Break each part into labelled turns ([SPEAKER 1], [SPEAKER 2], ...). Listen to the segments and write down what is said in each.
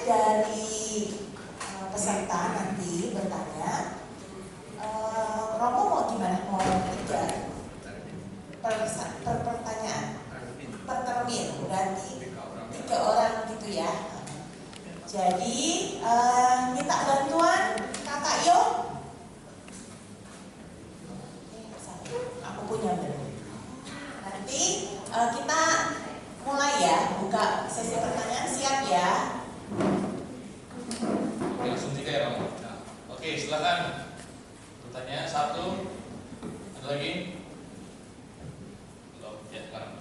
[SPEAKER 1] dari peserta nanti bertanya, Romo mau gimana? Mau 3 pertanyaan per termin, berarti 3 orang gitu ya. Jadi minta bantuan Kakak Yo. Aku punya benar. Nanti kita mulai ya, buka sesi pertanyaan, siap ya?
[SPEAKER 2] Langsung 3 ya Romo. Nah, oke, silakan. Pertanyaan 1. Ada lagi? Belum. Ya, sekarang.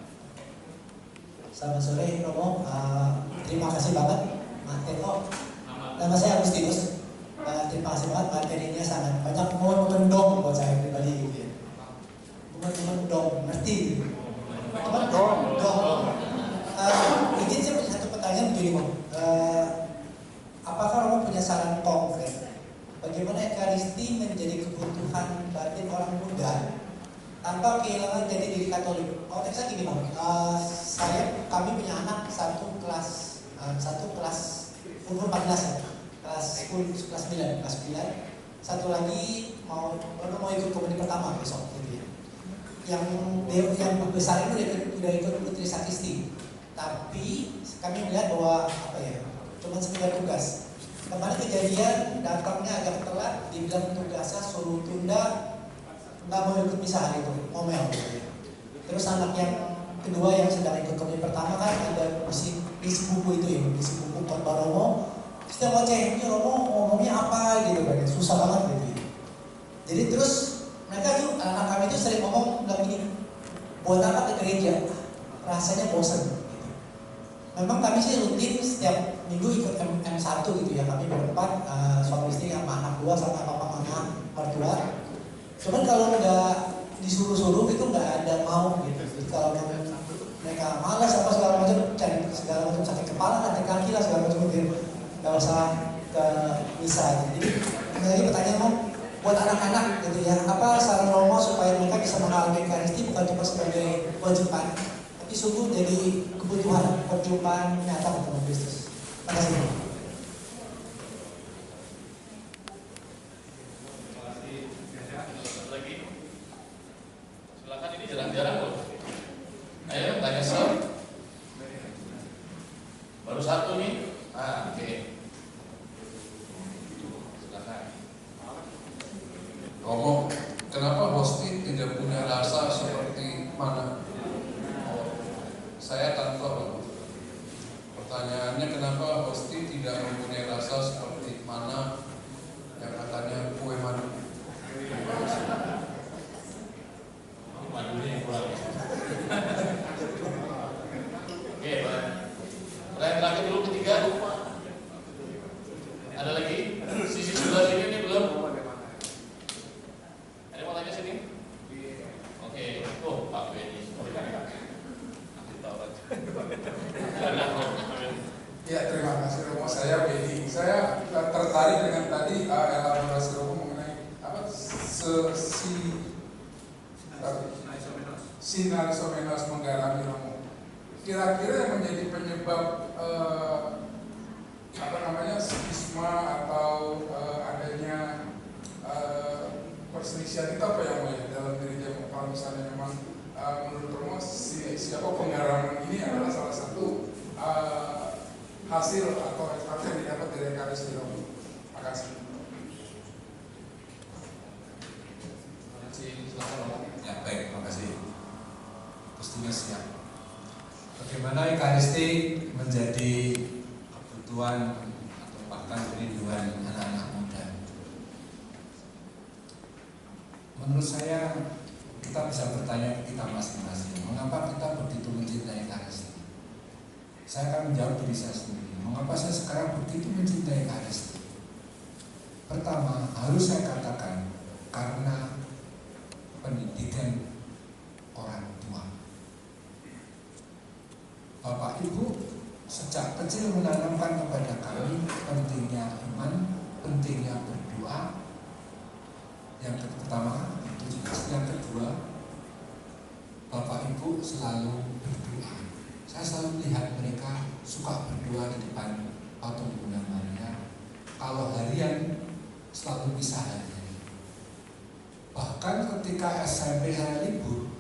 [SPEAKER 3] Selamat sore Romo. Terima kasih banget Mateo. Nama saya Agustinus. Terima kasih banget, materinya sangat banyak, mendong buat saya pribadi gitu ya. Mendong, ngerti gitu. Dong. Izin saya punya satu pertanyaan begini Bang. Apakah Romo punya saran konkret bagaimana Ekaristi menjadi kebutuhan batin orang muda tanpa kehilangan jati diri Katolik? Konteksnya gini Bang, kami punya anak satu kelas umur 14 ya, kelas 9. Satu lagi mau ikut komuni pertama besok gitu ya. Yang besar itu udah ikut Putri Saktisti, tapi kami melihat bahwa cuma sekedar tugas. Kemarin kejadian datangnya agak telat, dibilang tugasnya suruh tunda, nggak mau ikut misa hari itu, ngomel gitu ya. Terus anak yang kedua yang sedang ikut komuni pertama kan ada isi buku itu ya, isi buku khotbah Romo. Terus dia ngoceh, ini Romo ngomongnya apa gitu kan, susah banget gitu ya. Jadi terus mereka tuh, anak kami itu sering ngomong bilang gini, buat apa ke gereja? Rasanya bosan gitu. Memang kami sih rutin setiap minggu ikut M1 gitu ya, kami berempat, suami istri sama anak 2 sama papa mama mertua. Cuman kalau udah disuruh-suruh itu nggak ada mau gitu. Jadi kalau mereka malas apa segala macam, cari segala macam sakit kepala, sakit kaki lah segala macam gitu, nggak usah ke misa. Jadi lagi pertanyaan mau buat anak-anak gitu ya, apa saran Romo supaya mereka bisa mengalami Ekaristi bukan cuma sebagai kewajiban, tapi sungguh jadi kebutuhan perjumpaan nyata dengan Kristus. Terima kasih.
[SPEAKER 2] Lagi. Silakan, ini jarang-jarang loh. Ayo tanya soal. Baru 1 nih. Oke. Silakan.
[SPEAKER 4] Romo, kenapa Hosti tidak punya rasa seperti mana? Saya tanpa. Pertanyaannya, kenapa Hosti tidak mempunyai rasa seperti mana yang katanya kue madu?
[SPEAKER 2] Madunya yang kurang. Oke, Pak. Pertanyaan terakhir dulu, ketiga. Ada lagi? Sisi sebelah sini nih belum? Ada mau tanya sini? Oke. Oh, Pak Benny. Nanti tahu aja.
[SPEAKER 5] Ya, terima kasih Romo. Saya Benny. Saya tertarik dengan tadi elaborasi Romo mengenai sinarisomenos menggalami Romo. Kira-kira yang menjadi penyebab skisma atau adanya perselisihan itu apa yang banyak dalam gereja? Kalau misalnya memang menurut Romo siapa penggaraman ini adalah salah satu hasil atau ekstraksi yang didapat dari Ekaristi Romo. Terima kasih.
[SPEAKER 6] Ya, baik, terima kasih. Pastinya siap. Bagaimana Ekaristi menjadi kebutuhan atau bahkan kerinduan anak-anak muda? Menurut saya kita bisa bertanya ke kita masing-masing, mengapa kita begitu mencintai Ekaristi? Saya akan menjawab diri saya sendiri. Mengapa saya sekarang begitu mencintai Ekaristi? Pertama, harus saya katakan karena pendidikan orang tua. Bapak Ibu sejak kecil menanamkan kepada kami pentingnya iman, pentingnya berdoa. Yang pertama itu jelas. Yang kedua, Bapak Ibu selalu berdoa. Saya selalu melihat mereka suka berdoa di depan atau Bunda Maria. Kalau harian selalu bisa harian. Bahkan ketika SMP saya libur,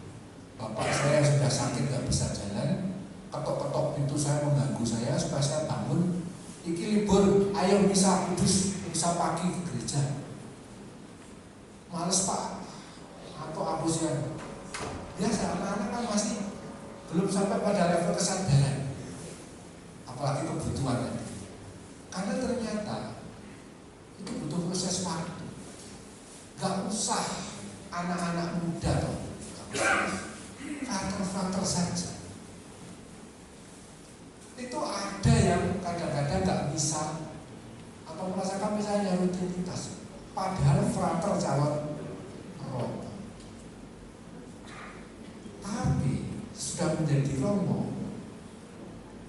[SPEAKER 6] bapak saya sudah sakit gak bisa jalan, ketok-ketok pintu saya mengganggu saya supaya saya bangun. Iki libur, ayo misa kudus, misa pagi ke gereja. Males pak, atau aku siang. Biasa anak-anak kan masih belum sampai pada level kesadaran, apalagi kebutuhan. Karena ternyata itu butuh proses waktu. Gak usah anak-anak muda toh, frater-frater saja. Itu ada yang kadang-kadang gak bisa atau merasakan misalnya rutinitas, padahal frater calon romo, tapi sudah menjadi romo.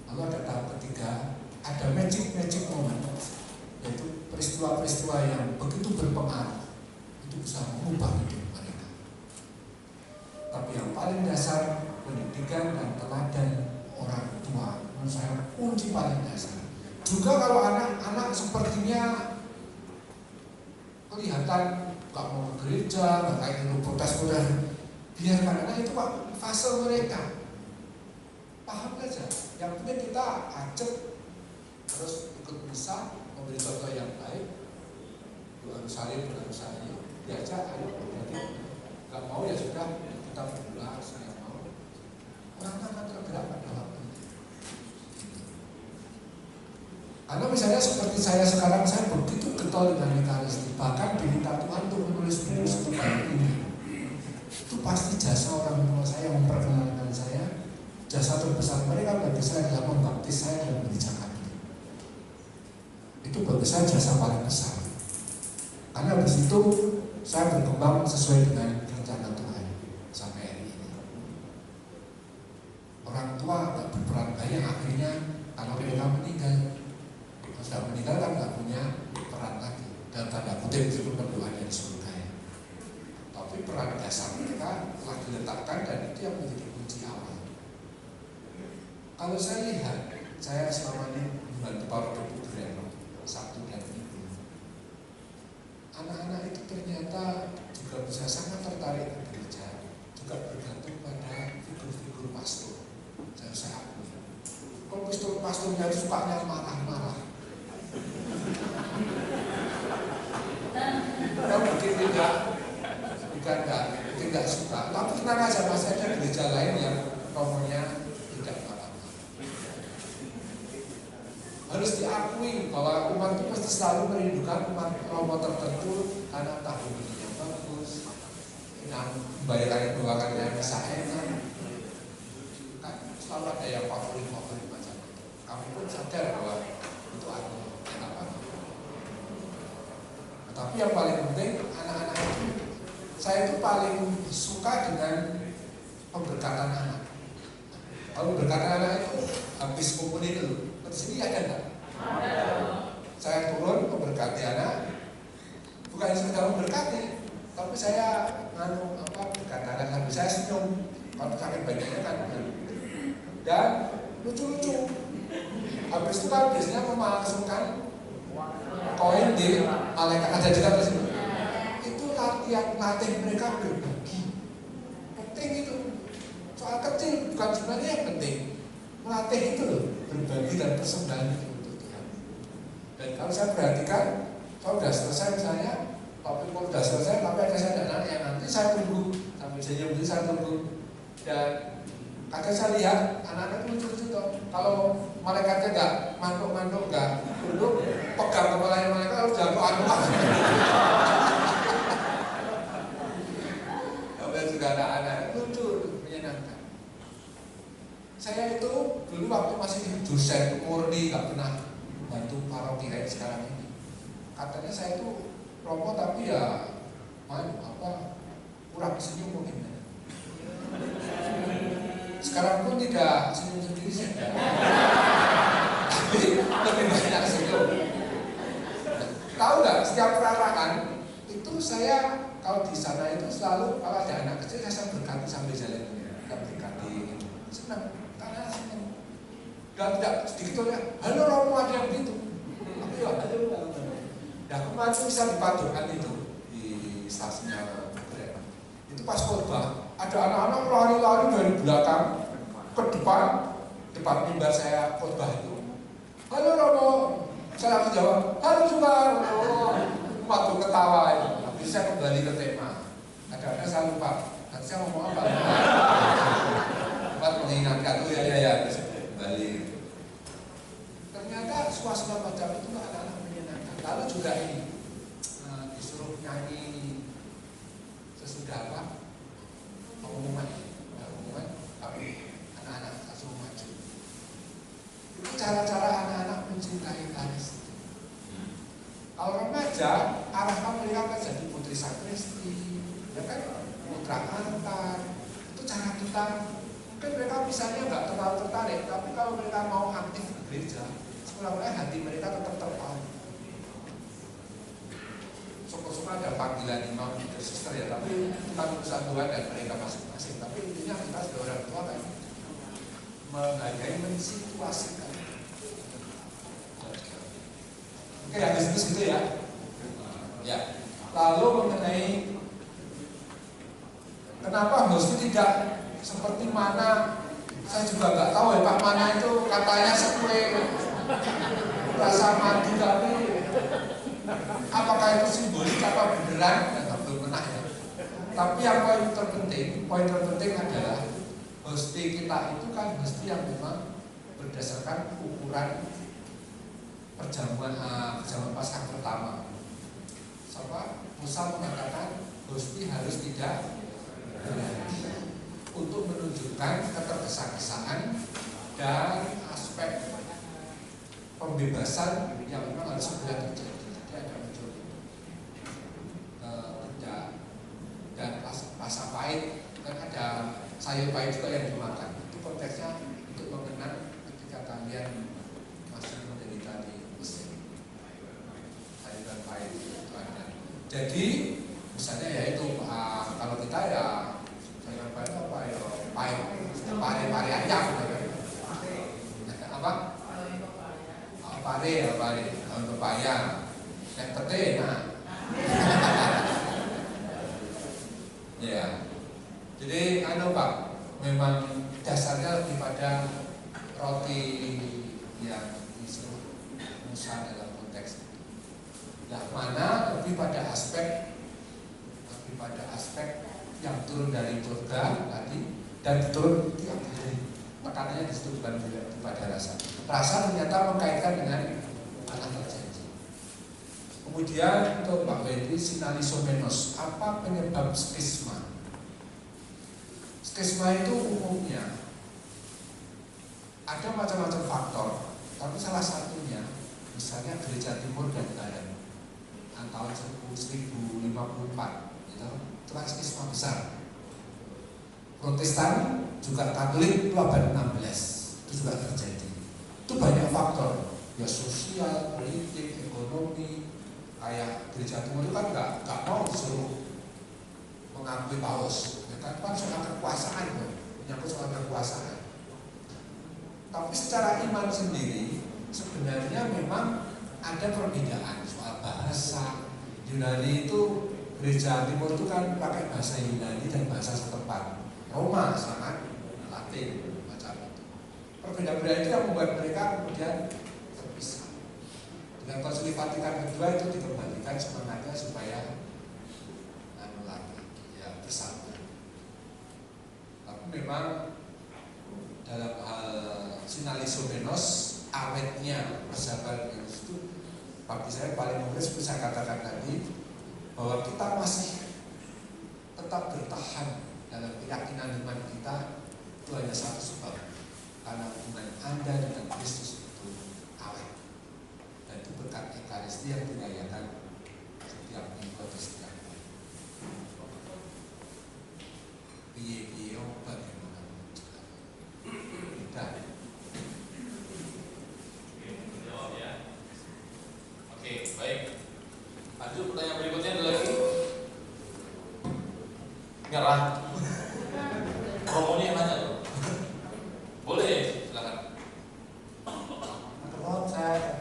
[SPEAKER 6] Lalu ada tahap ketiga, ada magic moment, yaitu peristiwa-peristiwa yang begitu berpengaruh, itu bisa mengubah hidup mereka. Tapi yang paling dasar, pendidikan dan teladan orang tua, menurut saya kunci paling dasar. Juga kalau anak-anak sepertinya kelihatan gak mau ke gereja, gak kayak dulu protes-protes, biarkan anak itu pak fase mereka. Paham aja, yang penting kita ajak terus ikut misa, memberi contoh yang baik, harus saling diajak, ayo berarti gak mau ya sudah, kita berdua saya mau. Orang akan tergerak pada waktu itu. Karena misalnya seperti saya sekarang, saya begitu getol dengan Ekaristi, bahkan diminta Tuhan untuk menulis buku seperti ini. Itu pasti jasa orang tua saya yang memperkenalkan saya. Jasa terbesar mereka bagi saya adalah membaptis saya dan mengerjakan itu bagi saya jasa paling besar. Karena habis itu saya berkembang sesuai dengan rencana Tuhan sampai hari ini. Orang tua nggak berperan banyak akhirnya kalau mereka meninggal. Sudah meninggal kan nggak punya peran lagi. Dalam tanda kutip itu berdoa dari surga ya. Tapi peran dasar mereka telah diletakkan dan itu yang menjadi kunci awal. Kalau saya lihat, saya selama ini membantu para putri Sabtu dan Minggu. Anak-anak itu ternyata juga bisa sangat tertarik ke gereja, juga bergantung pada figur-figur pastor. Saya akui. Kalau pastornya itu sukanya marah-marah. Kalau mungkin tidak suka. Tapi tenang aja, masih ada gereja lain yang romonya tidak marah. Harus diakui bahwa umat itu pasti selalu merindukan umat romo tertentu karena tahu dirinya bagus, membayarkan bisa enak. Kan selalu ada yang favorit macam itu. Kamu pun sadar bahwa itu aku apa? Tapi yang paling penting anak-anak itu, saya itu paling suka dengan pemberkatan anak. Kalau pemberkatan anak itu habis kumpulin dulu. Di sini ada enggak? Ada. Saya turun memberkati anak, bukan sekedar memberkati, tapi saya berkata anak habis saya senyum. Kalau sakit badannya kan, dan lucu-lucu. Habis itu kan biasanya memaksudkan koin di malaikat ada juga di sini. Itu latih mereka berbagi. Penting itu. Soal kecil bukan sebenarnya yang penting. Melatih itu loh, berbagi dan persembahan itu untuk Tuhan. Dan kalau saya perhatikan, kalau sudah selesai misalnya, topik sudah selesai, tapi ada saya anak yang nanti saya tunggu sampai jam ini saya tunggu. Dan kadang saya lihat anak-anak lucu-lucu toh. Kalau malaikatnya enggak mantuk-mantuk enggak duduk, pegang kepalanya malaikat harus jatuh anu. Tapi juga ada anak lucu, menyenangkan. Saya itu dulu waktu masih dosen murni, gak pernah bantu paroki kayak sekarang ini. Katanya saya itu romo tapi ya kurang senyum mungkin. Sekarang pun tidak senyum sendiri saja, tapi lebih banyak senyum. Tahu nggak? Setiap perarakan itu saya kalau di sana itu selalu kalau ada anak kecil saya berkati sambil jalan, saya berkati, senang. Karena senang. Dan tidak sedikit oleh, halo Romo ada yang begitu. ayo. Nah kemarin bisa dipadukan itu di stasiunnya Grab. Itu pas khotbah ada anak-anak lari-lari dari belakang ke depan mimbar saya khotbah itu. Halo Romo, saya langsung jawab, halo juga. Waktu ketawa itu, habis saya kembali ke tema. Kadang-kadang saya lupa, nanti saya ngomong apa? Tempat mengingatkan, oh ya, terus kembali. Ternyata suasana macam itu anak-anak menyenangkan. Lalu juga ini disuruh nyanyi sesudah apa? Pengumuman, tapi anak-anak langsung maju. Itu cara-cara anak-anak mencintai Ekaristi. Kalau remaja, arahkan mereka kan jadi putri sakristi, ya kan, putra antar. Itu cara kita. Mungkin mereka misalnya nggak terlalu tertarik, tapi kalau mereka mau aktif di gereja, sebenarnya hati mereka tetap terpaut. Syukur-syukur ada panggilan imam dan suster ya, tapi itu kan urusan Tuhan dan mereka masing-masing. Tapi intinya kita sebagai orang tua kan menghargai, mensituasikan. Oke, habis itu gitu ya. Ya. Lalu mengenai kenapa hosti tidak seperti mana, saya juga nggak tahu ya Pak. Mana itu katanya sekue rasa madu, tapi apakah itu simbolik apa beneran? Belum pernah ya. Tapi yang poin terpenting adalah hosti kita itu kan hosti yang memang berdasarkan ukuran perjamuan Paskah pertama. Musa mengatakan hosti harus tidak berhenti untuk menunjukkan ketergesa-gesaan dan aspek pembebasan yang memang harus segera terjadi. Jadi ada muncul dan rasa pahit, dan ada sayur pahit juga yang dimakan. Itu konteksnya untuk mengenang ketika kalian masih menderita di Mesir. Sayur pahit itu ada. Jadi misalnya ya itu kalau kita ya sayur pahit apa ya pahit, pare ayam apa? Pare daun pepaya, nek pete nah. Ya. Jadi Pak, memang dasarnya lebih pada roti yang disuruh Musa dalam konteks itu. Nah, mana lebih pada aspek yang turun dari surga tadi dan turun tiap hari. Makanannya disitu bukan pada rasa. Rasa ternyata mengkaitkan dengan anak terjanji. Kemudian untuk Mbak Wendy, sinalisomenos, apa penyebab skisma? Skisma itu umumnya ada macam-macam faktor, tapi salah satunya misalnya gereja timur dan barat tahun 1054 itu telah skisma besar. Protestan juga Katolik itu abad 16 itu juga terjadi. Itu banyak faktor, ya sosial, politik, ekonomi. Kayak gereja timur itu kan nggak mau disuruh mengakui paus, ya kan soal kekuasaan, menyangkut soal kekuasaan. Tapi secara iman sendiri sebenarnya memang ada perbedaan soal bahasa. Yunani itu gereja timur itu kan pakai bahasa Yunani dan bahasa setempat. Roma sangat Latin macam itu. Perbedaan itu yang membuat mereka kemudian terpisah. Dengan Konsili Vatikan kedua itu dikembalikan semangatnya supaya bersatu. Tapi memang dalam hal sinalisomenos awetnya persahabatan itu bagi saya paling mungkin seperti saya katakan tadi bahwa kita masih tetap bertahan dalam keyakinan iman kita itu hanya satu sebab, karena hubungan Anda dengan Kristus itu awet, dan itu berkat Ekaristi yang dirayakan setiap minggu atau setiap hari. Piye-piye bagaimana mudah.
[SPEAKER 2] Jawab ya. Oke, baik. Lanjut pertanyaan berikutnya ada lagi. Nyerah. Romonya yang nanya loh. Boleh, silakan.
[SPEAKER 3] Mohon saya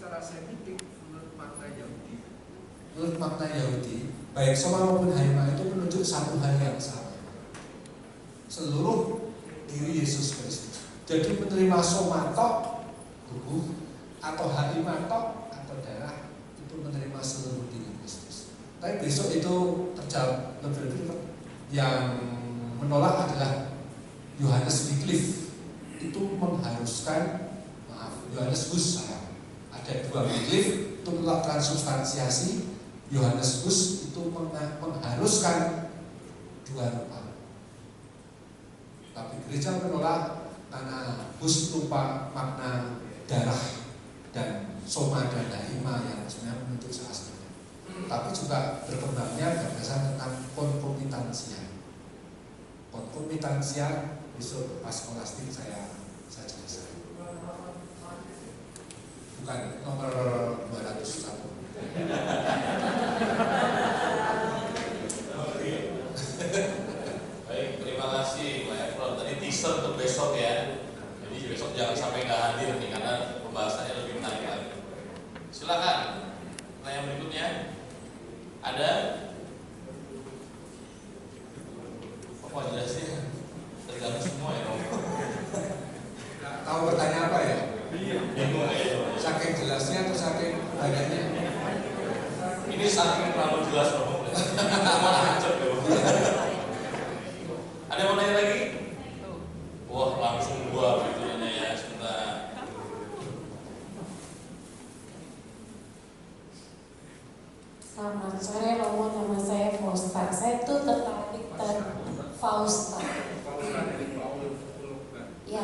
[SPEAKER 7] secara semitik menurut makna Yahudi.
[SPEAKER 6] Menurut makna Yahudi, baik soma maupun haima itu menunjuk satu hal yang sama. Seluruh diri Yesus Kristus. Jadi menerima soma tok tubuh atau haima tok atau darah itu menerima seluruh diri Kristus. Tapi besok itu terjawab lebih yang menolak adalah Yohanes Wycliffe. Itu mengharuskan, Yohanes Hus, ada dua Wycliffe itu menolak transubstansiasi. Yohanes Hus itu mengharuskan dua rupa. Tapi gereja menolak karena Hus lupa makna darah dan soma dan haima yang sebenarnya menunjuk seaslinya. Tapi juga berkembangnya gagasan tentang konkomitansia. Konkomitansia besok pas skolastik saya jelaskan. Bukan nomor 201.
[SPEAKER 2] Baik, terima kasih Pak Efron. Tadi teaser untuk besok ya. Jadi besok jangan sampai nggak hadir nih karena pembahasannya lebih menarik lagi. Silakan. Pertanyaan berikutnya ada? Oh jelasnya terganggu semua ya.
[SPEAKER 6] Tahu bertanya apa ya?
[SPEAKER 2] Bingung ya.
[SPEAKER 6] Saking jelasnya atau saking banyaknya?
[SPEAKER 2] Ini saking terlalu jelas Bang. Semua lanjut ya. Ada yang mau nanya lagi? Wah langsung gua gitu nanya ya, sebentar.
[SPEAKER 8] Selamat sore Romo, nama saya Fausta. Saya tuh tertarik Fausta. Ya.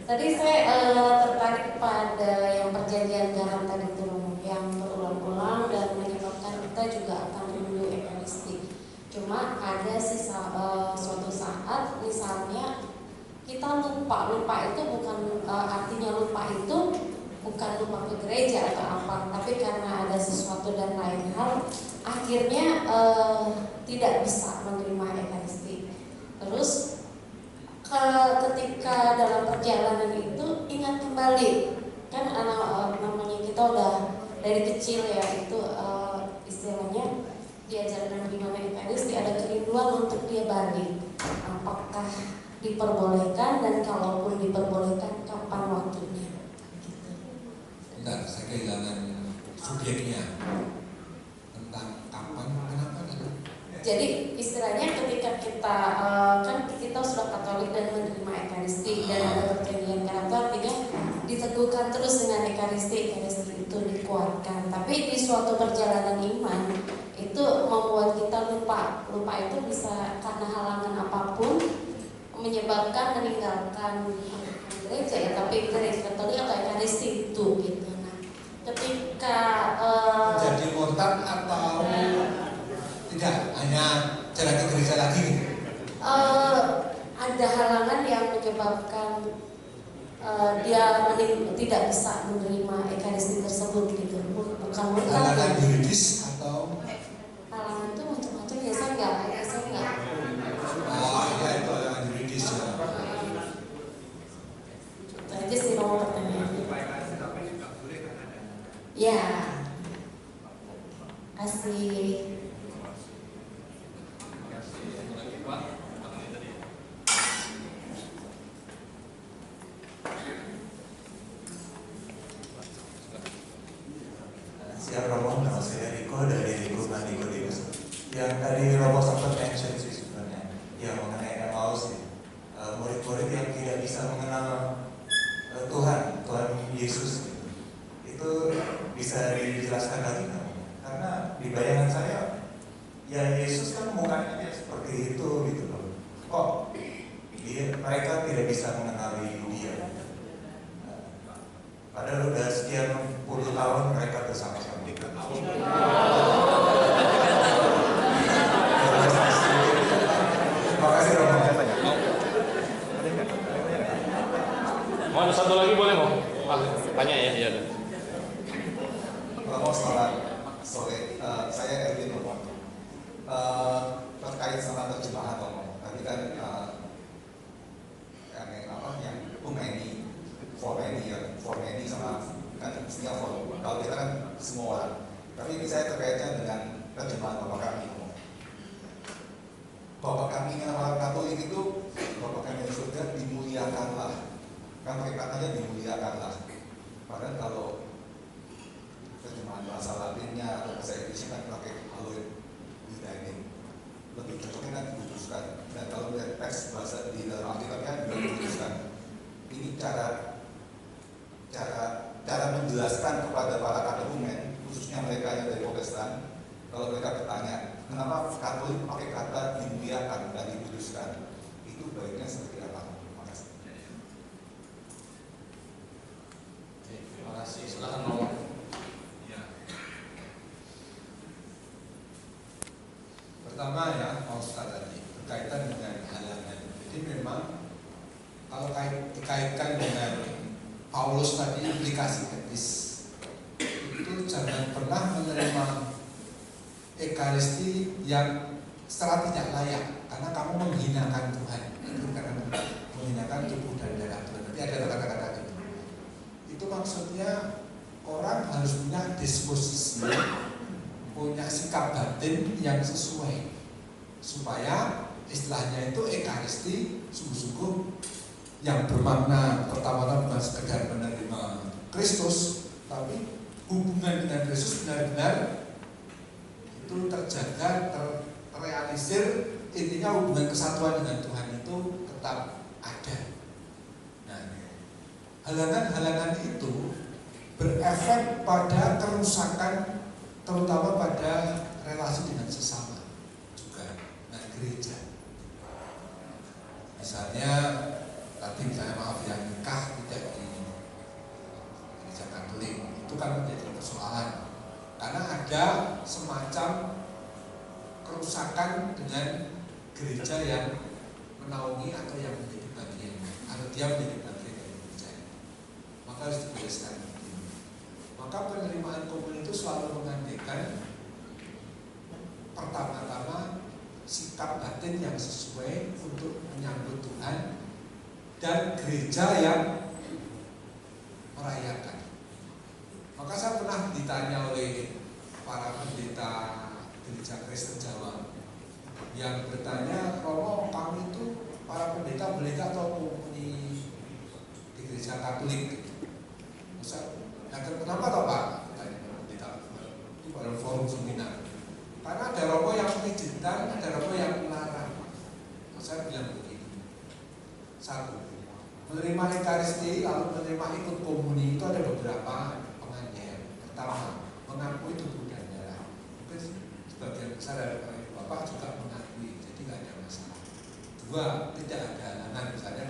[SPEAKER 8] Tadi saya tertarik pada yang perjanjian garam tadi itu Romo, yang berulang-ulang dan menyebabkan kita juga akan rindu Ekaristi. Cuma ada suatu saat misalnya kita lupa itu bukan artinya lupa itu bukan lupa ke gereja atau apa, tapi karena ada sesuatu dan lain hal akhirnya tidak bisa menerima Ekaristi. Terus ketika dalam perjalanan itu ingat kembali kan namanya kita udah dari kecil ya itu istilahnya diajarkan gimana Ekaristi, ada kerinduan untuk dia balik. Apakah diperbolehkan dan kalaupun diperbolehkan kapan waktunya?
[SPEAKER 6] Bentar, saya kehilangan subjeknya tentang kapan, kenapa gitu.
[SPEAKER 8] Jadi istilahnya ketika kita kan kita sudah Katolik dan menerima Ekaristi dan ada perjanjian garam itu artinya diteguhkan terus dengan Ekaristi itu dikuatkan. Tapi di suatu perjalanan iman itu membuat kita lupa itu bisa karena halangan apapun menyebabkan meninggalkan gereja ya, tapi gereja Katolik atau Ekaristi itu gitu. Nah, ketika
[SPEAKER 6] jadi murtad atau tidak, hanya jalan ke gereja lagi gitu.
[SPEAKER 8] Ada halangan yang menyebabkan dia tidak bisa menerima Ekaristi tersebut gitu. Bukan murtad.
[SPEAKER 6] Halangan yuridis atau
[SPEAKER 8] Halangan itu macam-macam ya, saya enggak.
[SPEAKER 6] oh ya itu halangan yuridis ya.
[SPEAKER 8] Itu aja sih nomor pertanyaan. Ya. Kasih.
[SPEAKER 9] Siap Romo, nama saya Riko dari Lingkungan Nikodemus. Yang tadi Romo sempat mention sih sebenarnya, yang mengenai Emmaus ya. Murid-murid yang tidak bisa mengenal Tuhan Yesus gitu. Itu bisa dijelaskan lagi kan? Karena di bayangan saya, ya Yesus kan mukanya seperti itu gitu loh. Kok mereka tidak bisa mengenali Dia? Padahal udah sekian puluh tahun mereka bersama-sama. Terima kasih Romo.
[SPEAKER 2] Mau ada satu lagi boleh mau? Tanya ya, ya.
[SPEAKER 9] Romo selamat sore. Saya Erwin Romo. Terkait sama terjemahan Romo. Tadi kan yang Bung Eni, For Eni ya.
[SPEAKER 6] ini cara menjelaskan kepada para katekumen, khususnya mereka yang dari Protestan, kalau mereka bertanya, kenapa Katolik pakai kata dimuliakan dan dikuduskan, itu baiknya seperti apa? Terima kasih.
[SPEAKER 2] Oke, terima kasih. Silakan Romo.
[SPEAKER 6] Ya. Pertama ya, Pak Ustadz tadi berkaitan dengan halangan. Jadi memang kalau dikaitkan dengan Paulus tadi implikasi etis, itu jangan pernah menerima Ekaristi yang secara tidak layak, karena kamu menghinakan Tuhan. Itu karena menghinakan tubuh dan darah Tuhan. Nanti ada kata-kata itu. Itu maksudnya orang harus punya disposisi, punya sikap batin yang sesuai, supaya istilahnya itu Ekaristi sungguh-sungguh yang bermakna pertama-tama bukan sekedar menerima Kristus, tapi hubungan dengan Kristus benar-benar itu terjaga, terrealisir. Intinya hubungan kesatuan dengan Tuhan itu tetap ada. Nah, halangan-halangan itu berefek pada kerusakan, terutama pada relasi dengan sesama juga, dengan gereja. Misalnya tadi maaf yang nikah tidak di gereja Katolik, itu kan menjadi persoalan karena ada semacam kerusakan dengan gereja yang menaungi atau yang menjadi bagian, atau dia menjadi bagian dari gereja, maka harus dibereskan. Maka penerimaan komunitas itu selalu mengandaikan pertama-tama sikap batin yang sesuai untuk menyambut Tuhan dan gereja yang merayakan. Maka saya pernah ditanya oleh para pendeta gereja Kristen Jawa yang bertanya, Romo, kami itu para pendeta boleh nggak atau komuni di gereja Katolik? Kenapa toh Pak? Tanya pendeta itu pada forum seminar. Karena ada Romo yang mengizinkan, ada Romo yang melarang. Saya bilang begini, satu, menerima Ekaristi lalu menerima ikut komuni itu ada beberapa pengajian. Pertama, mengakui tubuh dan darah. Mungkin sebagian besar dari Bapak juga mengakui, jadi nggak ada masalah. Dua, tidak ada halangan, misalnya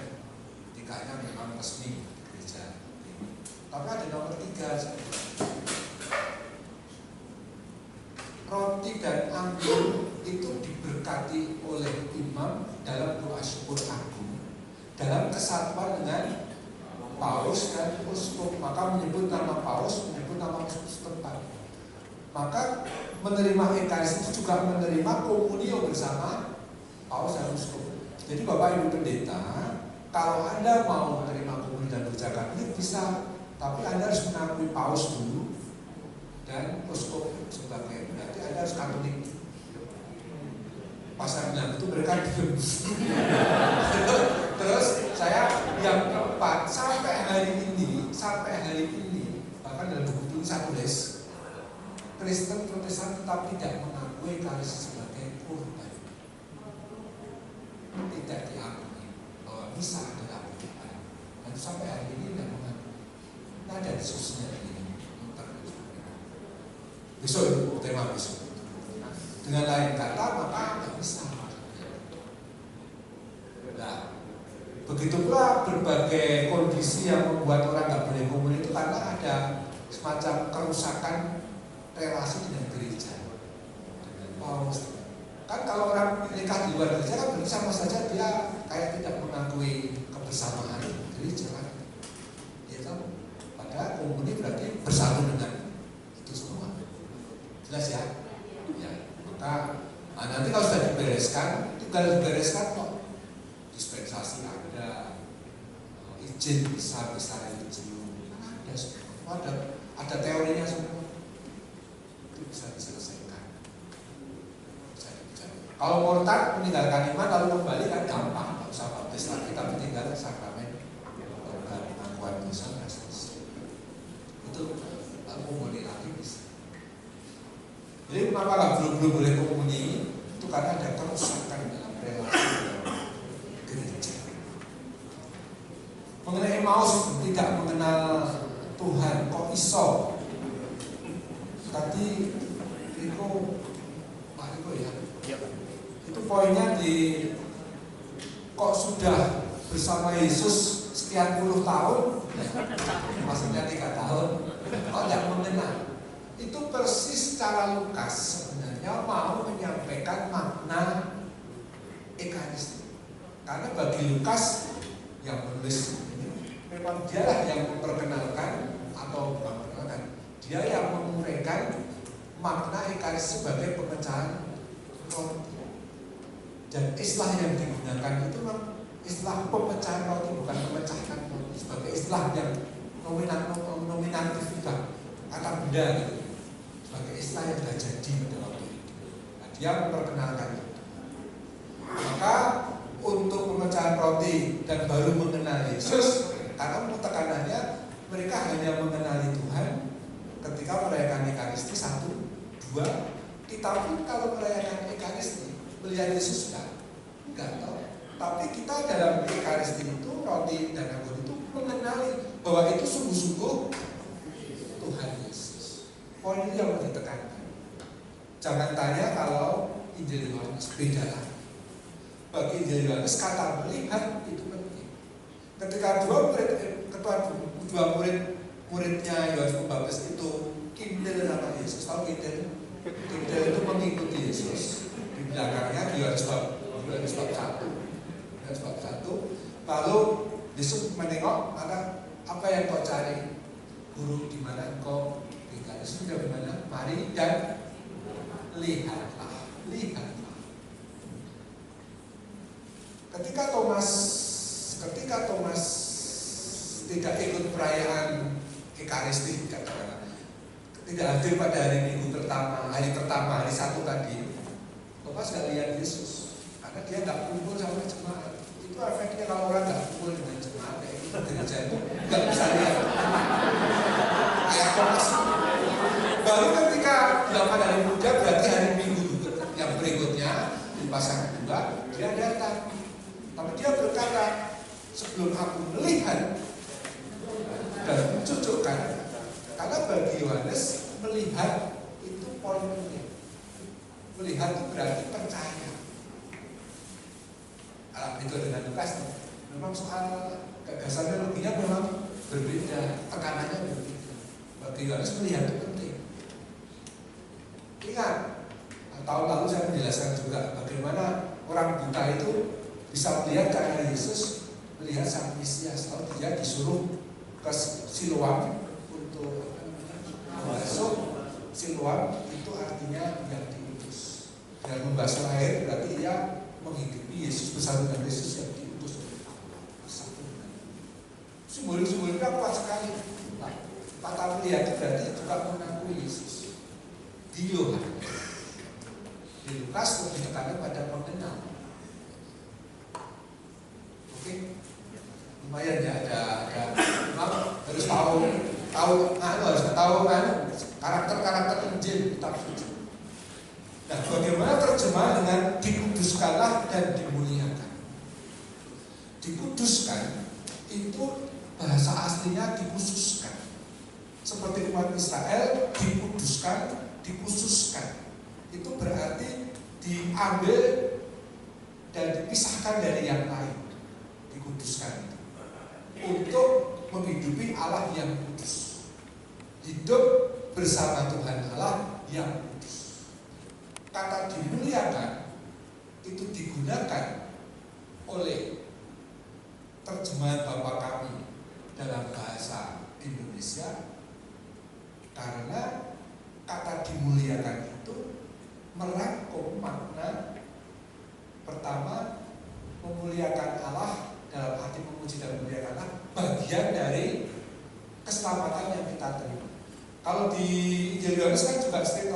[SPEAKER 6] nikahnya memang resmi gereja. Tapi ada nomor tiga, roti dan anggur itu diberkati oleh imam dalam doa syukur agung, dalam kesatuan dengan paus dan uskup. Maka menyebut nama paus, menyebut nama uskup setempat. Maka menerima Ekaristi itu juga menerima komunio bersama paus dan uskup. Jadi Bapak Ibu Pendeta, kalau Anda mau menerima komunio dan berjaga ini bisa, tapi Anda harus mengakui paus dulu dan uskup sebagai, berarti Anda harus Katolik. Pas saya bilang itu mereka diam. Terus saya yang keempat, sampai hari ini bahkan dalam buku tulis saya tulis, Kristen Protestan tetap tidak mengakui Ekaristi sebagai kurban. Tidak diakui bahwa misa adalah kurban. Dan sampai hari ini tidak mengakui. Nah, ada diskusinya ini. Besok tema besok. Dengan lain kata, maka tidak bisa. Nah, begitu pula berbagai kondisi yang membuat orang nggak boleh komuni itu karena ada semacam kerusakan relasi dengan gereja. Kan kalau orang nikah di luar gereja kan berarti sama saja dia kayak tidak mengakui kebersamaan gereja kan. Ya kan? Padahal komuni berarti bersatu dengan itu semua. Jelas ya? Ya. Maka nanti kalau sudah dibereskan, tinggal dibereskan kok. Dispensasi ada, izin bisa ada teorinya semua. Itu bisa diselesaikan. Kalau murtad meninggalkan iman lalu kembali kan gampang, nggak usah baptis lagi, tapi tinggal sakramen pengakuan dosa nggak selesai. Itu lalu komuni lagi bisa. Jadi kenapa belum boleh komuni? Itu karena ada kerusakan dalam relasi gereja. Mengenai Emmaus tidak mengenal Tuhan, kok iso? Tadi Riko, Pak Riko ya, itu poinnya di kok sudah bersama Yesus sekian puluh tahun, maksudnya 3 tahun, kok tidak mengenal? Itu persis cara Lukas sebenarnya mau menyampaikan makna Ekaristi. Karena bagi Lukas yang menulis ini, memang dialah yang memperkenalkan atau memperkenalkan, dia yang menguraikan makna Ekaristi sebagai pemecahan roti. Dan istilah yang digunakan itu memang istilah pemecahan roti, bukan pemecahkan roti, sebagai istilah yang nominatif juga, kata benda gitu, sebagai istilah yang sudah jadi pada waktu itu. Nah, dia memperkenalkan itu. Maka untuk pemecahan roti dan baru mengenal Yesus, karena tekanannya mereka hanya mengenali Tuhan ketika merayakan Ekaristi 1, 2. Kita pun kalau merayakan Ekaristi melihat Yesus enggak tahu. Tapi kita dalam Ekaristi itu, roti dan anggur itu mengenali bahwa itu sungguh-sungguh Tuhan Yesus. Poin itu yang mau ditekankan. Jangan tanya kalau Injil Yohanes, beda lah. Bagi Injil Yohanes kata melihat itu penting. Ketika dua muridnya Yohanes Pembaptis itu kindel sama Yesus, tahu kindel? Kindel itu mengikuti Yesus. Di belakangnya di Yohanes bab 1. Lalu Yesus menengok, maka apa yang kau cari? Guru, di mana engkau tinggal? Yesus sudah di mana? Mari dan lihatlah. Ketika Thomas tidak ikut perayaan Ekaristi, katakanlah, tidak hadir pada hari pertama, hari 1 tadi, Thomas nggak lihat Yesus, karena dia nggak kumpul sama jemaat. Itu efeknya kalau orang nggak kumpul dengan jemaat, kayak itu gereja itu nggak bisa lihat. Kayak Thomas. Baru ketika 8 hari muda, berarti hari Minggu yang berikutnya di pasang kedua, dia datang. Tapi dia berkata, sebelum aku melihat dan mencucukkan, karena bagi Yohanes melihat itu poin penting. Melihat itu berarti percaya. Itu dengan Lukas, memang soal gagasan teologinya memang berbeda, tekanannya berbeda. Bagi Yohanes melihat itu penting. Ingat, tahun lalu saya menjelaskan juga bagaimana orang buta itu bisa melihat karena Yesus melihat Sang Mesias. Kalau dia disuruh ke Siloam untuk membasuh, Siloam itu artinya yang diutus. Dan membasuh air berarti ia menghidupi Yesus bersama dengan Yesus yang diutus. Simbol-simbolnya kuat sekali. Mata melihat itu berarti juga mengakui Yesus. Di Yohanes, di Lukas lebih tekankan pada mengenal. Oke, lumayan ya, ada harus tahu karakter Injil kitab suci. Nah, bagaimana terjemahan dengan dikuduskanlah dan dimuliakan? Dikuduskan itu bahasa aslinya dikhususkan. Seperti umat Israel dikuduskan, dikhususkan. Itu berarti diambil dan dipisahkan dari yang lain. Dikuduskan itu untuk menghidupi Allah yang kudus, hidup bersama Tuhan Allah yang kudus. Kata dimuliakan itu digunakan oleh terjemahan Bapa kami dalam bahasa Indonesia karena kata dimuliakan itu merangkum makna pertama, memuliakan Allah dalam arti memuji dan memuliakan Allah bagian dari keselamatan yang kita terima. Kalau di Injil Yohanes kan juga sering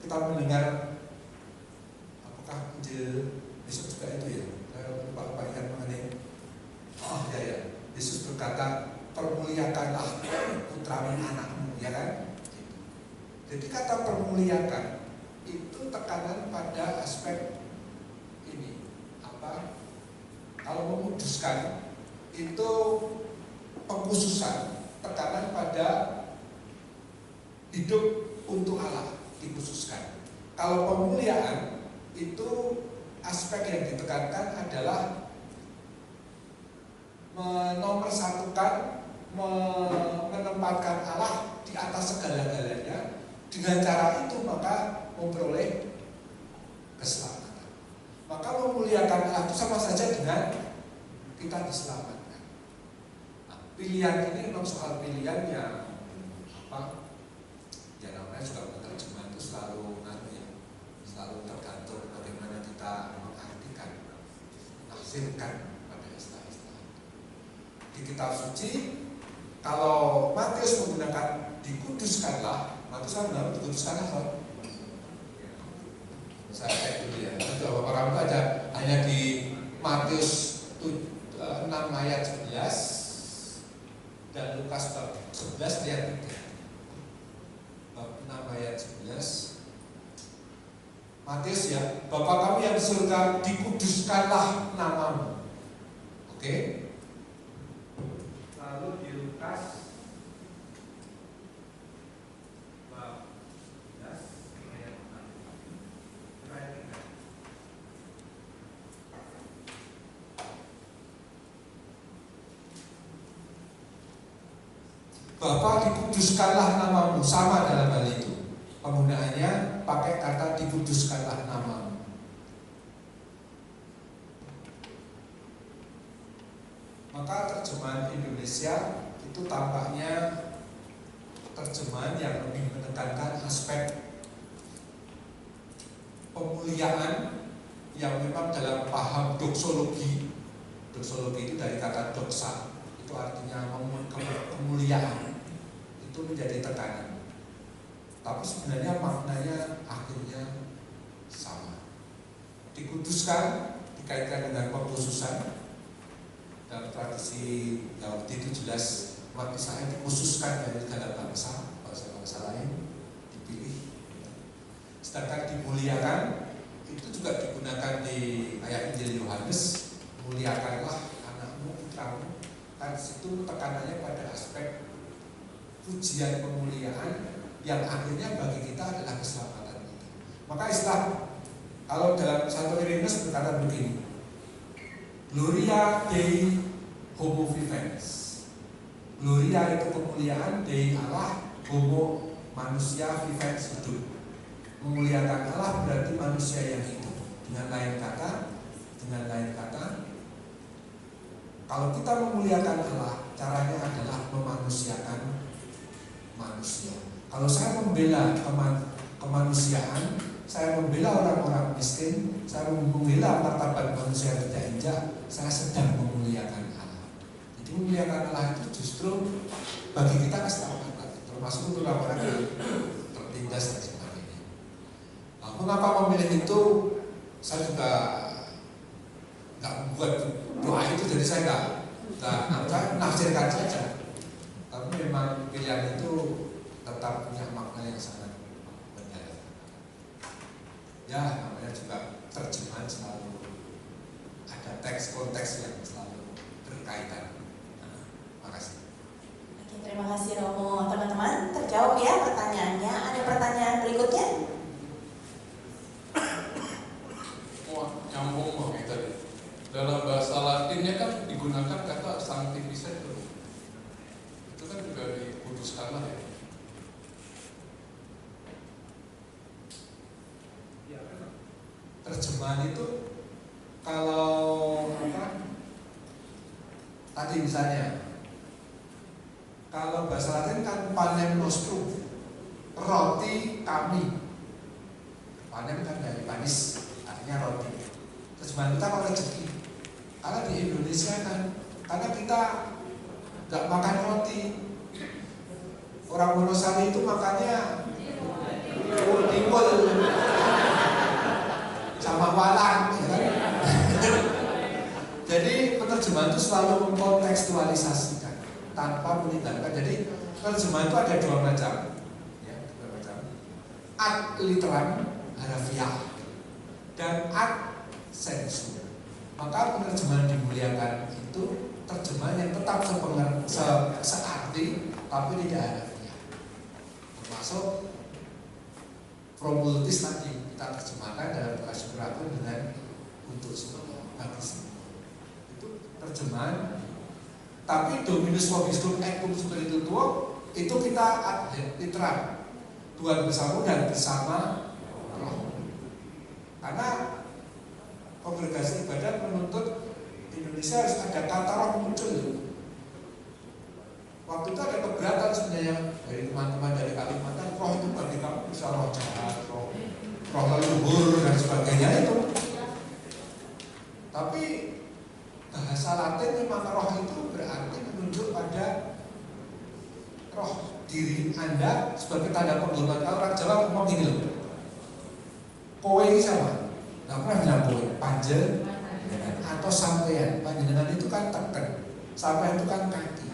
[SPEAKER 6] kita mendengar, apakah Injil Yesus juga itu ya? Pak yang mengenai Yesus berkata permuliakanlah putramu anakmu, ya kan? Jadi kata permuliakan itu tekanan pada aspek ini apa? Kalau memuduskan itu pengkhususan, tekanan pada hidup untuk Allah dikhususkan. Kalau pemuliaan itu aspek yang ditekankan adalah menomorsatukan, menempatkan Allah di atas segala-galanya. Dengan cara itu maka memperoleh keselamatan. Maka memuliakan Allah itu sama saja dengan kita diselamatkan. Nah, pilihan ini memang soal pilihan yang ya namanya juga penerjemahan itu selalu selalu tergantung bagaimana kita mengartikan, menafsirkan pada istilah-istilah. Di kitab suci, kalau Matius menggunakan dikuduskanlah, Matius kan benar dikuduskanlah kan? Saya cek dulu ya. Itu orang itu ada hanya di Matius 6 ayat 11 dan Lukas 11 ayat 3. Bab 6 ayat 11. Matius ya, Bapa kami yang di surga, dikuduskanlah namamu. Oke? Lalu di Lukas bab 11 ayat 6. Bapa dikuduskanlah namamu, sama dalam hal itu. Penggunaannya pakai kata dikuduskanlah namamu. Maka terjemahan Indonesia itu tampaknya terjemahan yang lebih menekankan aspek pemuliaan yang memang dalam paham doksologi. Doksologi itu dari kata doksa, itu artinya kemuliaan. Itu menjadi tekanan. Tapi sebenarnya maknanya akhirnya sama. Dikuduskan dikaitkan dengan pengkhususan. Dalam tradisi Yahudi itu jelas umat Israel dikhususkan dari segala bangsa lain dipilih. Sedangkan dimuliakan itu juga digunakan di ayat Injil Yohanes, muliakanlah anakmu, putramu. Kan situ tekanannya pada aspek pujian pemuliaan yang akhirnya bagi kita adalah keselamatan kita. Maka istilah kalau dalam 1 Irenaeus berkata begini, Gloria Dei Homo Vivens. Gloria itu kemuliaan, Dei Allah, Homo manusia, Vivens hidup. Memuliakan Allah berarti manusia yang hidup. Dengan lain kata, kalau kita memuliakan Allah, caranya adalah memanusiakan manusia. Kalau saya membela kemanusiaan, saya membela orang-orang miskin, saya membela martabat manusia yang tidak injak, saya sedang memuliakan Allah. Jadi memuliakan Allah itu justru bagi kita keselamatan, termasuk untuk orang-orang yang tertindas dan sebagainya. Nah, mengapa memilih itu? Saya juga nggak membuat doa itu, jadi saya nggak nafsirkan saja. Tapi memang pilihan itu tetap punya makna yang sangat mendalam. Ya, namanya juga terjemahan selalu ada teks konteks yang selalu berkaitan. Makasih.
[SPEAKER 1] Oke, terima kasih Romo. Teman-teman, terjawab ya pertanyaannya. Ada pertanyaan berikutnya?
[SPEAKER 4] Nyambung kayak tadi. Dalam bahasa Latinnya kan digunakan kata sanctificetur. Itu kan juga dikuduskanlah ya.
[SPEAKER 6] Terjemahan itu kalau tadi misalnya kalau bahasa Latin kan panem nostrum, roti kami. Panem kan dari panis, artinya roti. Terjemahan kita kalau rezeki. Karena di Indonesia kan, karena kita nggak makan roti. Orang Wonosari itu makannya timbul sama walang, ya kan? Jadi penerjemahan itu selalu mengkontekstualisasikan tanpa meninggalkan. Jadi penerjemahan itu ada dua macam, ya, ad literam harafiah dan ad sensu. Maka penerjemahan dimuliakan itu terjemahan yang tetap searti tapi tidak harfiah. Termasuk promultis tadi kita terjemahkan dalam bahasa Quran dengan untuk semua, bagi semua. Itu terjemahan. Tapi Dominus vobiscum et cum spirituo itu kita ad literam, Tuhan bersama dan bersama roh. Karena kongregasi ibadat menuntut Indonesia harus ada kata roh muncul. Waktu itu ada keberatan sebenarnya dari teman-teman dari Kalimantan, roh itu bagi kamu bisa roh jahat, roh leluhur dan sebagainya itu. Tapi bahasa Latin memang roh itu berarti menunjuk pada roh diri Anda sebagai tanda penghormatan. Kalau orang Jawa ngomong gini loh, kowe ini sama, nggak pernah bilang kowe, panjen atau sampean. Panjenengan itu kan teken, sampean itu kan kaki.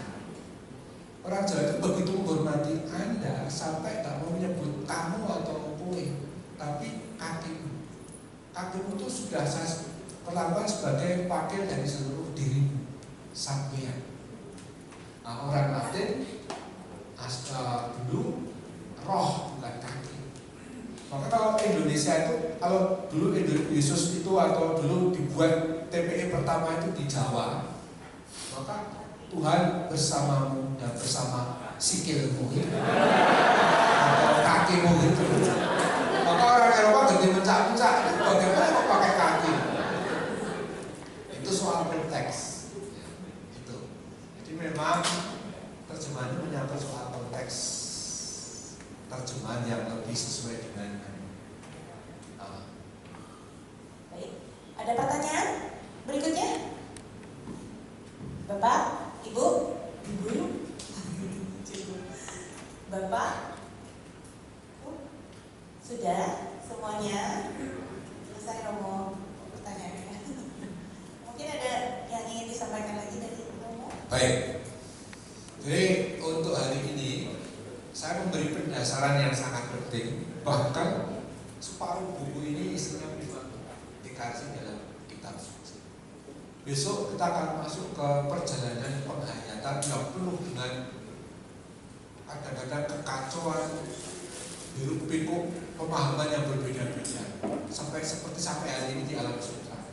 [SPEAKER 6] Orang Jawa itu begitu menghormati Anda sampai tak mau menyebut kamu atau kowe, tapi kakimu. Kakimu itu sudah saya perlakukan sebagai wakil dari seluruh dirimu, sampean. Nah, orang Latin dulu roh bukan kaki. Maka kalau Indonesia itu, kalau dulu Yesus itu atau dulu dibuat TPE pertama itu di Jawa, maka Tuhan bersamamu dan bersama sikilmu atau kakimu gitu. Maka orang Eropa ganti mencak-mencak, bagaimana kok pakai kaki? Itu soal konteks. Itu. Jadi memang terjemahannya menyangkut soal konteks, terjemahan yang lebih sesuai dengan
[SPEAKER 1] Baik, ada pertanyaan berikutnya? Bapak, Ibu, Bapak, sudah semuanya selesai Romo pertanyaannya. Mungkin ada yang ingin disampaikan lagi dari Romo?
[SPEAKER 6] Baik. Jadi untuk hari ini saya memberi pendasaran yang sangat penting, bahkan separuh buku ini isinya memang dikasih dalam kitab suci. Besok kita akan masuk ke perjalanan penghayatan yang penuh dengan kadang-kadang kekacauan, hiruk pikuk, pemahaman yang berbeda-beda, seperti hari ini di alam sutra.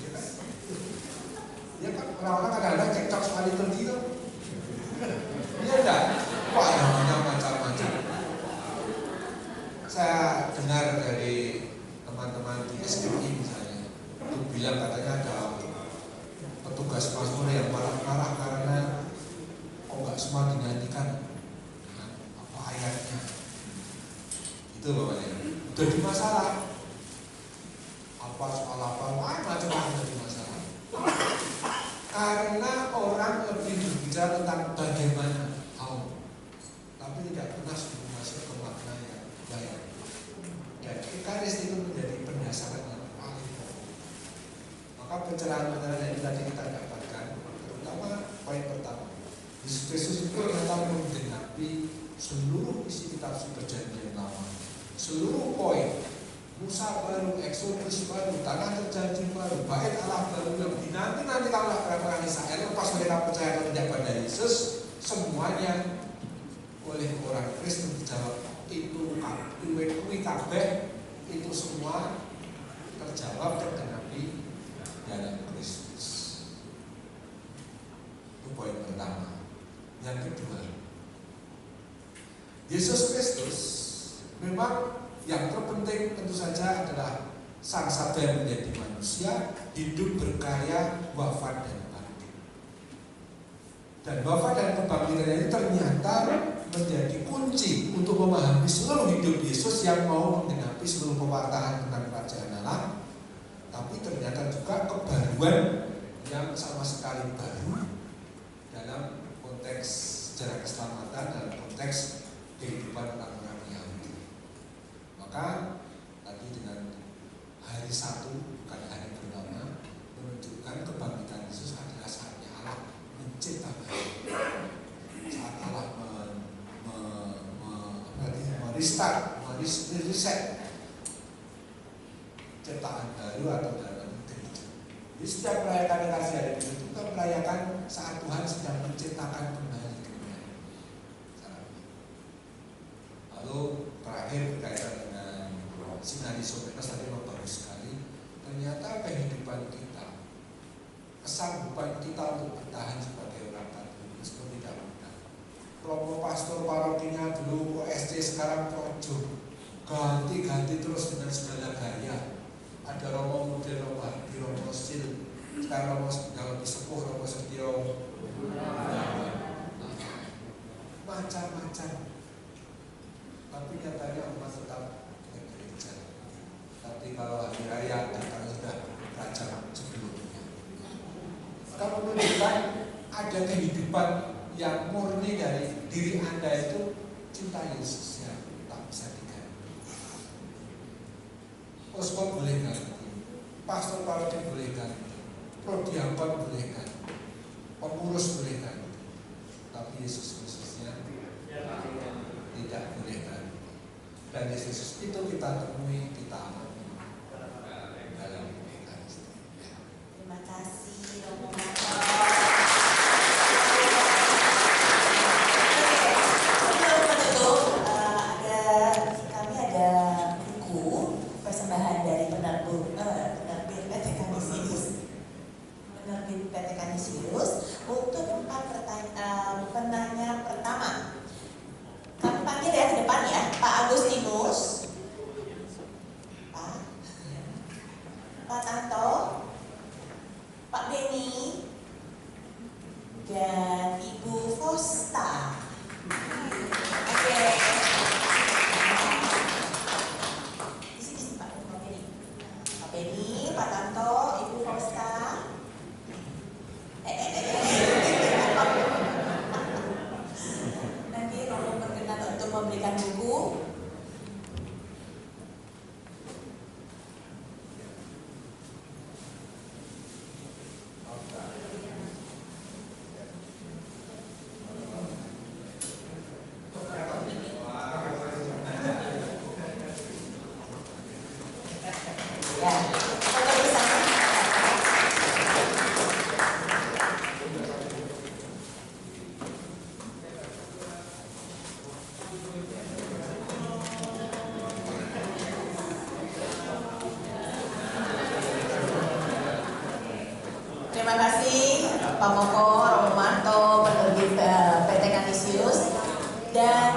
[SPEAKER 6] Ya kan? Ya kan? Orang-orang kadang-kadang cekcok soal itu gitu. Iya enggak? Wah, namanya macam-macam. Saya dengar dari teman-teman di SMI misalnya, itu bilang katanya ada petugas Mazmur yang marah-marah karena kok nggak semua dinyanyikan apa ayatnya. Itu bapaknya. Jadi masalah. Apa soal apa? Macam-macam jadi masalah. Karena orang lebih berbicara tentang bagaimana tahu, tapi tidak pernah sebelum masuk ke makna yang baik. Dan Ekaristi itu menjadi pendasaran yang paling pokok. Maka pencerahan-pencerahan yang tadi kita dapatkan, terutama poin pertama, Yesus Kristus itu ternyata menggenapi seluruh isi kitab Perjanjian Lama, seluruh poin. Musa baru, Exodus baru, tanah terjanji baru, bait Allah baru, lebih nanti kalau orang Israel lepas mereka percaya atau tidak pada Yesus, semuanya oleh orang Kristen dijawab itu kuwi kabeh itu semua terjawab tergenapi dalam Kristus. Itu poin pertama. Yang kedua, Yesus Kristus memang yang terpenting tentu saja adalah Sang Satu yang menjadi manusia, hidup, berkarya, wafat dan bangkit. Dan wafat dan kebangkitan ini ternyata menjadi kunci untuk memahami seluruh hidup Yesus yang mau menggenapi seluruh pewartaan tentang kerajaan Allah. Tapi ternyata juga kebaruan yang sama sekali baru dalam konteks sejarah keselamatan, dalam konteks kehidupan orang Yahudi. Maka tadi dengan hari Sabtu bukan hari pertama menunjukkan kebangkitan Yesus adalah saatnya Allah menciptakan, saat Allah reset ciptaan baru atau dalam gereja. Jadi setiap merayakan Ekaristi hari itu kita merayakan menyampaikan saat Tuhan sedang menciptakan kembali dunia. Lalu terakhir berkaitan dengan Sinari Sopetas tadi bagus sekali. Ternyata kehidupan kita, kesanggupan kita untuk bertahan sebagai orang Katolik itu tidak mudah. Kelompok pastor parokinya dulu OSC, sekarang projo, ganti-ganti terus dengan segala gaya. Ada Romo Muda, Romo Hardi, Romo Sil, sekarang Romo Gawapi Sepuh, Romo Setio, macam-macam. Tapi nyatanya umat tetap ke gereja. Tapi kalau hari raya datang sudah raja sebelumnya. Kalau menunjukkan ada kehidupan yang murni dari diri Anda itu cinta Yesus yang tak bisa diganti. Poskop boleh ganti, pastor paroki boleh ganti, prodiakon boleh ganti, pengurus boleh ganti, tapi Yesus Kristusnya tidak boleh ganti. Dan Yesus itu kita temui, kita alami dalam Ekaristi.
[SPEAKER 1] Terima kasih Romo. Sebelum menutup, kami ada buku persembahan dari penerbit PT Kanisius untuk 4 penanya pertama. Kami panggil ya ke depan ya, Pak Agustinus, Pak Tanto, Pak Beni, dan Ibu Fosta. Oke. Di sini Pak Beni. Pak Beni, Pak Tanto, Ibu Fosta. Nanti Romo berkenan untuk memberikan buku. Ya, foto bersama. Terima kasih Pak Moko, Romo Marto, penerbit PT Kanisius, dan